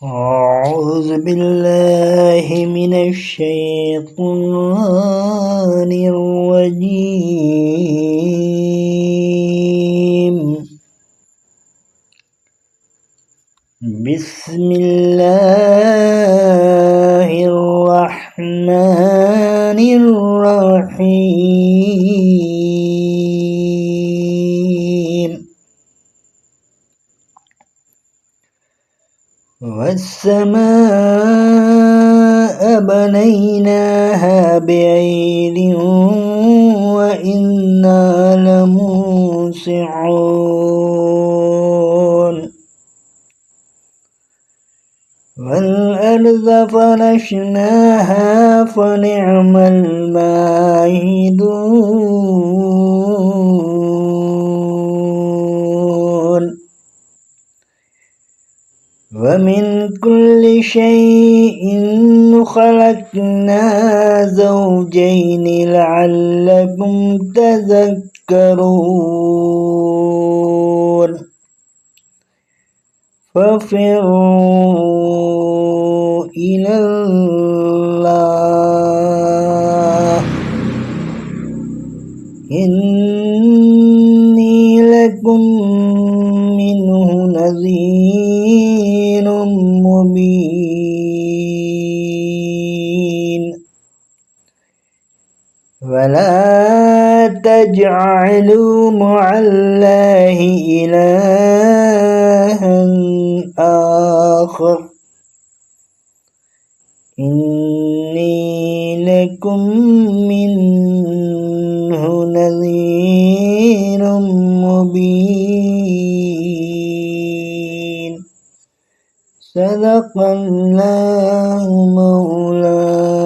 أعوذ بالله من الشيطان الرجيم. بسم الله الرحمن الرحيم. والسماء بنيناها بعيد وإنا لموسعون. والأرض فرشناها فنعم الماهدون. ومن كل شيء خلقنا زوجين لعلكم تذكرون. ففروا إلى الله إني لكم منه نذير مبين. ولا تجعلوا مع الله إلها آخر إني لكم منه نذير مبين. صدق الله